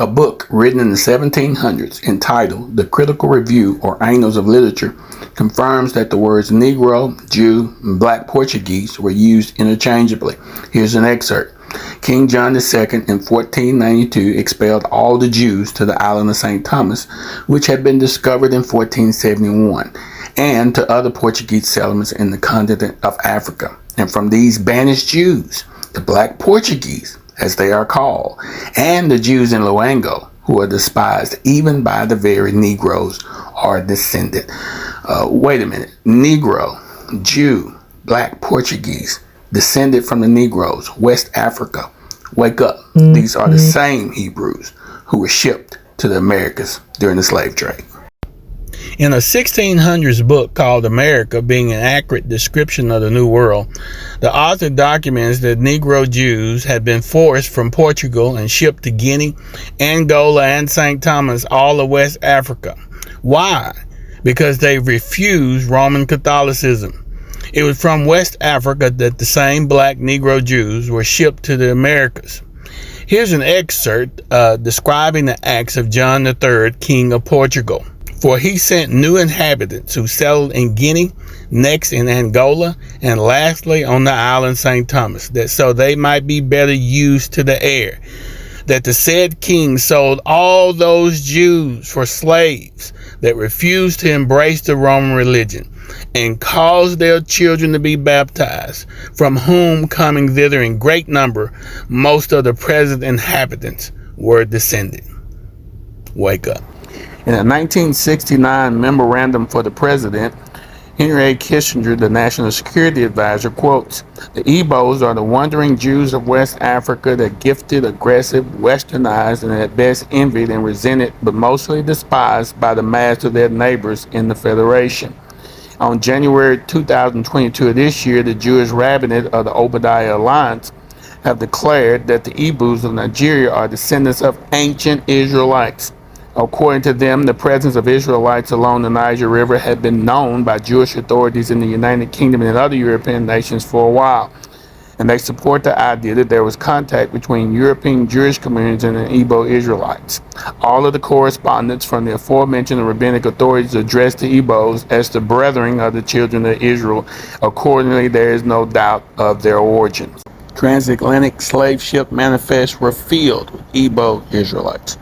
A book written in the 1700s entitled The Critical Review or Annals of Literature confirms that the words Negro, Jew, and Black Portuguese were used interchangeably. Here's an excerpt. King John II in 1492 expelled all the Jews to the island of St. Thomas, which had been discovered in 1471, and to other Portuguese settlements in the continent of Africa. And from these banished Jews, the Black Portuguese, as they are called, and the Jews in Loango, who are despised even by the very Negroes, are descended. Wait a minute. Negro, Jew, Black Portuguese, descended from the Negroes, West Africa. Wake up. These are the same Hebrews who were shipped to the Americas during the slave trade. In a 1600s book called America, being an accurate description of the New World, the author documents that Negro Jews had been forced from Portugal and shipped to Guinea, Angola, and St. Thomas, all of West Africa. Why? Because they refused Roman Catholicism. It was from West Africa that the same Black Negro Jews were shipped to the Americas. Here's an excerpt describing the acts of John III, King of Portugal. For he sent new inhabitants who settled in Guinea, next in Angola, and lastly on the island St. Thomas, that so they might be better used to the air. That the said king sold all those Jews for slaves that refused to embrace the Roman religion, and caused their children to be baptized, from whom coming thither in great number, most of the present inhabitants were descended. Wake up. In a 1969 memorandum for the president, Henry A. Kissinger, the National Security Advisor, quotes, "The Igbos are the wandering Jews of West Africa, that gifted, aggressive, westernized, and at best envied and resented, but mostly despised by the mass of their neighbors in the Federation." On January 2022 of this year, the Jewish rabbinate of the Obadiah Alliance have declared that the Igbos of Nigeria are descendants of ancient Israelites. According to them, the presence of Israelites along the Niger River had been known by Jewish authorities in the United Kingdom and other European nations for a while. And they support the idea that there was contact between European Jewish communities and the Igbo Israelites. All of the correspondence from the aforementioned rabbinic authorities addressed the Igbos as the brethren of the children of Israel. Accordingly, there is no doubt of their origins. Transatlantic slave ship manifests were filled with Igbo Israelites.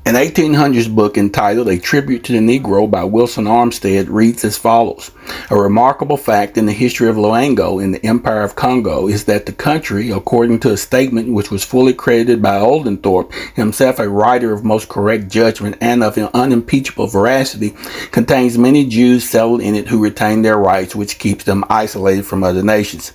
An 1800s book entitled A Tribute to the Negro by Wilson Armstead reads as follows. A remarkable fact in the history of Loango in the Empire of Congo is that the country, according to a statement which was fully credited by Oldthorpe, himself a writer of most correct judgment and of unimpeachable veracity, contains many Jews settled in it who retain their rights, which keeps them isolated from other nations.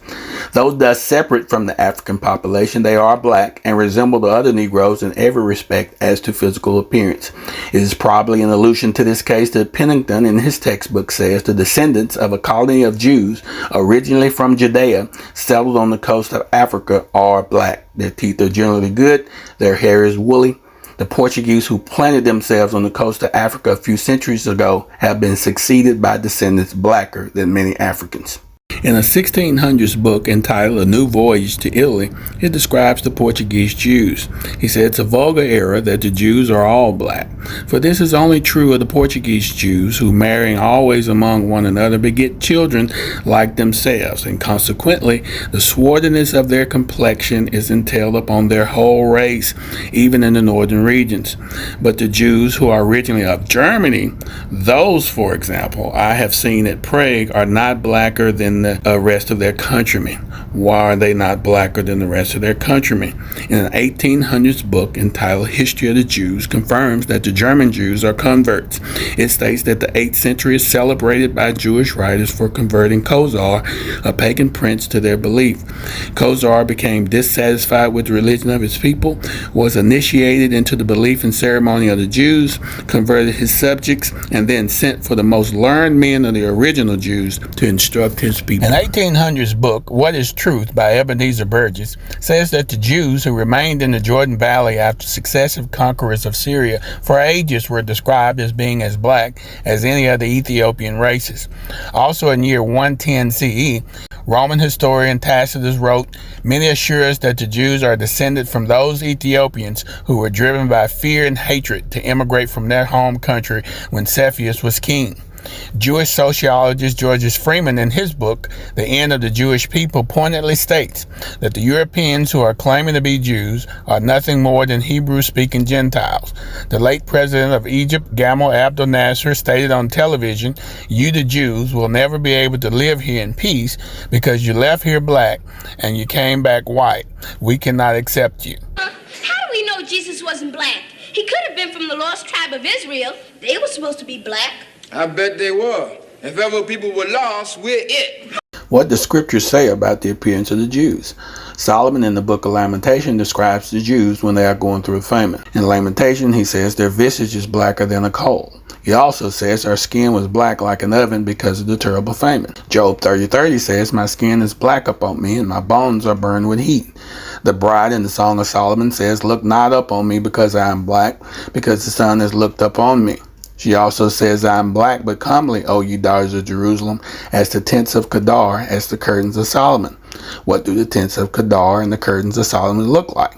Though thus separate from the African population, they are black and resemble the other Negroes in every respect as to physical appearance. It is probably an allusion to this case that Pennington in his textbook says the descendants of a colony of Jews originally from Judea settled on the coast of Africa are black. Their teeth are generally good, their hair is woolly. The Portuguese who planted themselves on the coast of Africa a few centuries ago have been succeeded by descendants blacker than many Africans. In a 1600s book entitled A New Voyage to Italy, it describes the Portuguese Jews. He said it's a vulgar error that the Jews are all black, for this is only true of the Portuguese Jews, who marrying always among one another beget children like themselves, and consequently the swarthiness of their complexion is entailed upon their whole race, even in the northern regions. But the Jews who are originally of Germany, those, for example, I have seen at Prague, are not blacker than the rest of their countrymen. Why are they not blacker than the rest of their countrymen? In an 1800s book entitled History of the Jews confirms that the German Jews are converts. It states that the 8th century is celebrated by Jewish writers for converting Khazar, a pagan prince, to their belief. Khazar became dissatisfied with the religion of his people, was initiated into the belief and ceremony of the Jews, converted his subjects, and then sent for the most learned men of the original Jews to instruct his people. people. An 1800s book, What is Truth, by Ebenezer Burgess, says that the Jews who remained in the Jordan Valley after successive conquerors of Syria for ages were described as being as black as any of the Ethiopian races. Also in year 110 CE, Roman historian Tacitus wrote, "Many assure us that the Jews are descended from those Ethiopians who were driven by fear and hatred to immigrate from their home country when Cepheus was king." Jewish sociologist George Freeman, in his book, The End of the Jewish People, pointedly states that the Europeans who are claiming to be Jews are nothing more than Hebrew-speaking Gentiles. The late president of Egypt, Gamal Abdel Nasser, stated on television, "You, the Jews, will never be able to live here in peace because you left here black and you came back white. We cannot accept you." How do we know Jesus wasn't black? He could have been from the lost tribe of Israel. They were supposed to be black. I bet they were. If ever people were lost, we're it. What does Scripture say about the appearance of the Jews? Solomon in the book of Lamentation describes the Jews when they are going through a famine. In Lamentation, he says their visage is blacker than a coal. He also says our skin was black like an oven because of the terrible famine. Job 30:30 says, "My skin is black upon me, and my bones are burned with heat." The bride in the Song of Solomon says, "Look not up on me because I am black, because the sun has looked up on me." She also says, "I am black but comely, O you daughters of Jerusalem, as the tents of Kedar, as the curtains of Solomon." What do the tents of Kedar and the curtains of Solomon look like?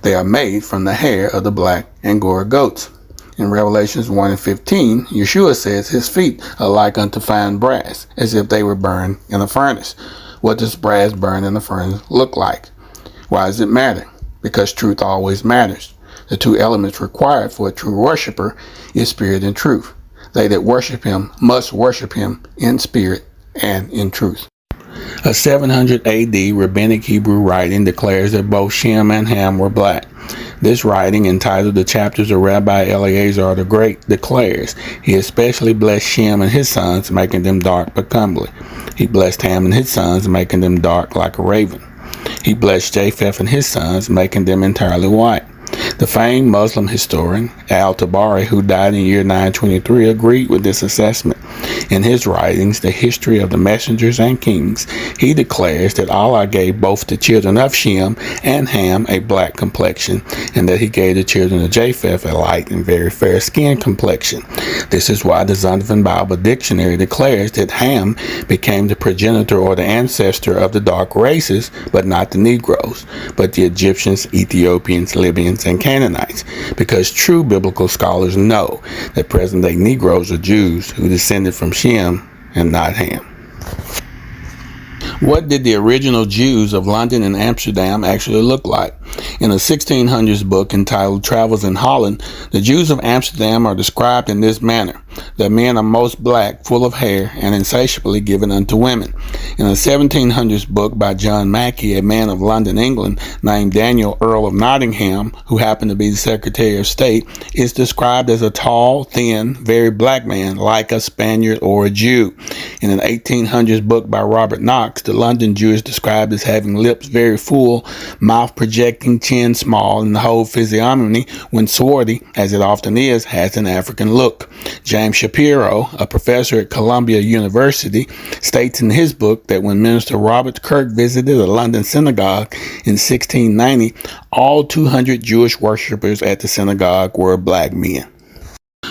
They are made from the hair of the black Angora goats. In Revelations 1:15, Yeshua says his feet are like unto fine brass, as if they were burned in a furnace. What does brass burned in a furnace look like? Why does it matter? Because truth always matters. The two elements required for a true worshiper is spirit and truth. They that worship him must worship him in spirit and in truth. A 700 AD rabbinic Hebrew writing declares that both Shem and Ham were black. This writing, entitled The Chapters of Rabbi Eleazar the Great, declares he especially blessed Shem and his sons, making them dark but comely. He blessed Ham and his sons, making them dark like a raven. He blessed Japheth and his sons, making them entirely white. The famed Muslim historian Al-Tabari, who died in year 923, agreed with this assessment. In his writings, The History of the Messengers and Kings, he declares that Allah gave both the children of Shem and Ham a black complexion, and that he gave the children of Japheth a light and very fair skin complexion. This is why the Zondervan Bible Dictionary declares that Ham became the progenitor or the ancestor of the dark races, but not the Negroes, but the Egyptians, Ethiopians, Libyans, and Canaanites, because true biblical scholars know that present-day Negroes are Jews who descended from Shem and not Ham. What did the original Jews of London and Amsterdam actually look like? In a 1600s book entitled Travels in Holland, the Jews of Amsterdam are described in this manner. Their men are most black, full of hair, and insatiably given unto women. In a 1700s book by John Mackey, a man of London, England, named Daniel, Earl of Nottingham, who happened to be the Secretary of State, is described as a tall, thin, very black man, like a Spaniard or a Jew. In an 1800s book by Robert Knox, the London Jew is described as having lips very full, mouth projecting, chin small, and the whole physiognomy, when swarthy, as it often is, has an African look. James Shapiro, a professor at Columbia University, states in his book that when Minister Robert Kirk visited a London synagogue in 1690, all 200 Jewish worshippers at the synagogue were black men.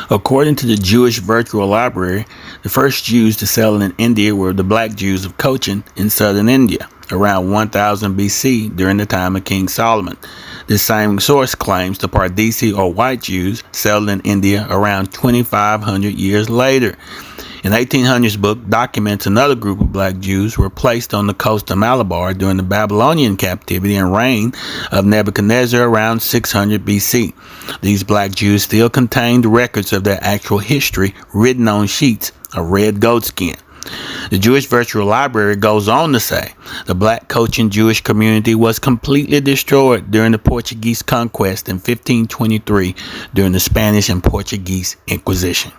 According to the Jewish Virtual Library, the first Jews to settle in India were the black Jews of Cochin in southern India, around 1000 BC during the time of King Solomon. This same source claims the Pardesi or white Jews settled in India around 2500 years later. An 1800s book documents another group of black Jews were placed on the coast of Malabar during the Babylonian captivity and reign of Nebuchadnezzar around 600 BC. These black Jews still contain the records of their actual history written on sheets of red goatskin. The Jewish Virtual Library goes on to say the black Cochin Jewish community was completely destroyed during the Portuguese conquest in 1523 during the Spanish and Portuguese Inquisition.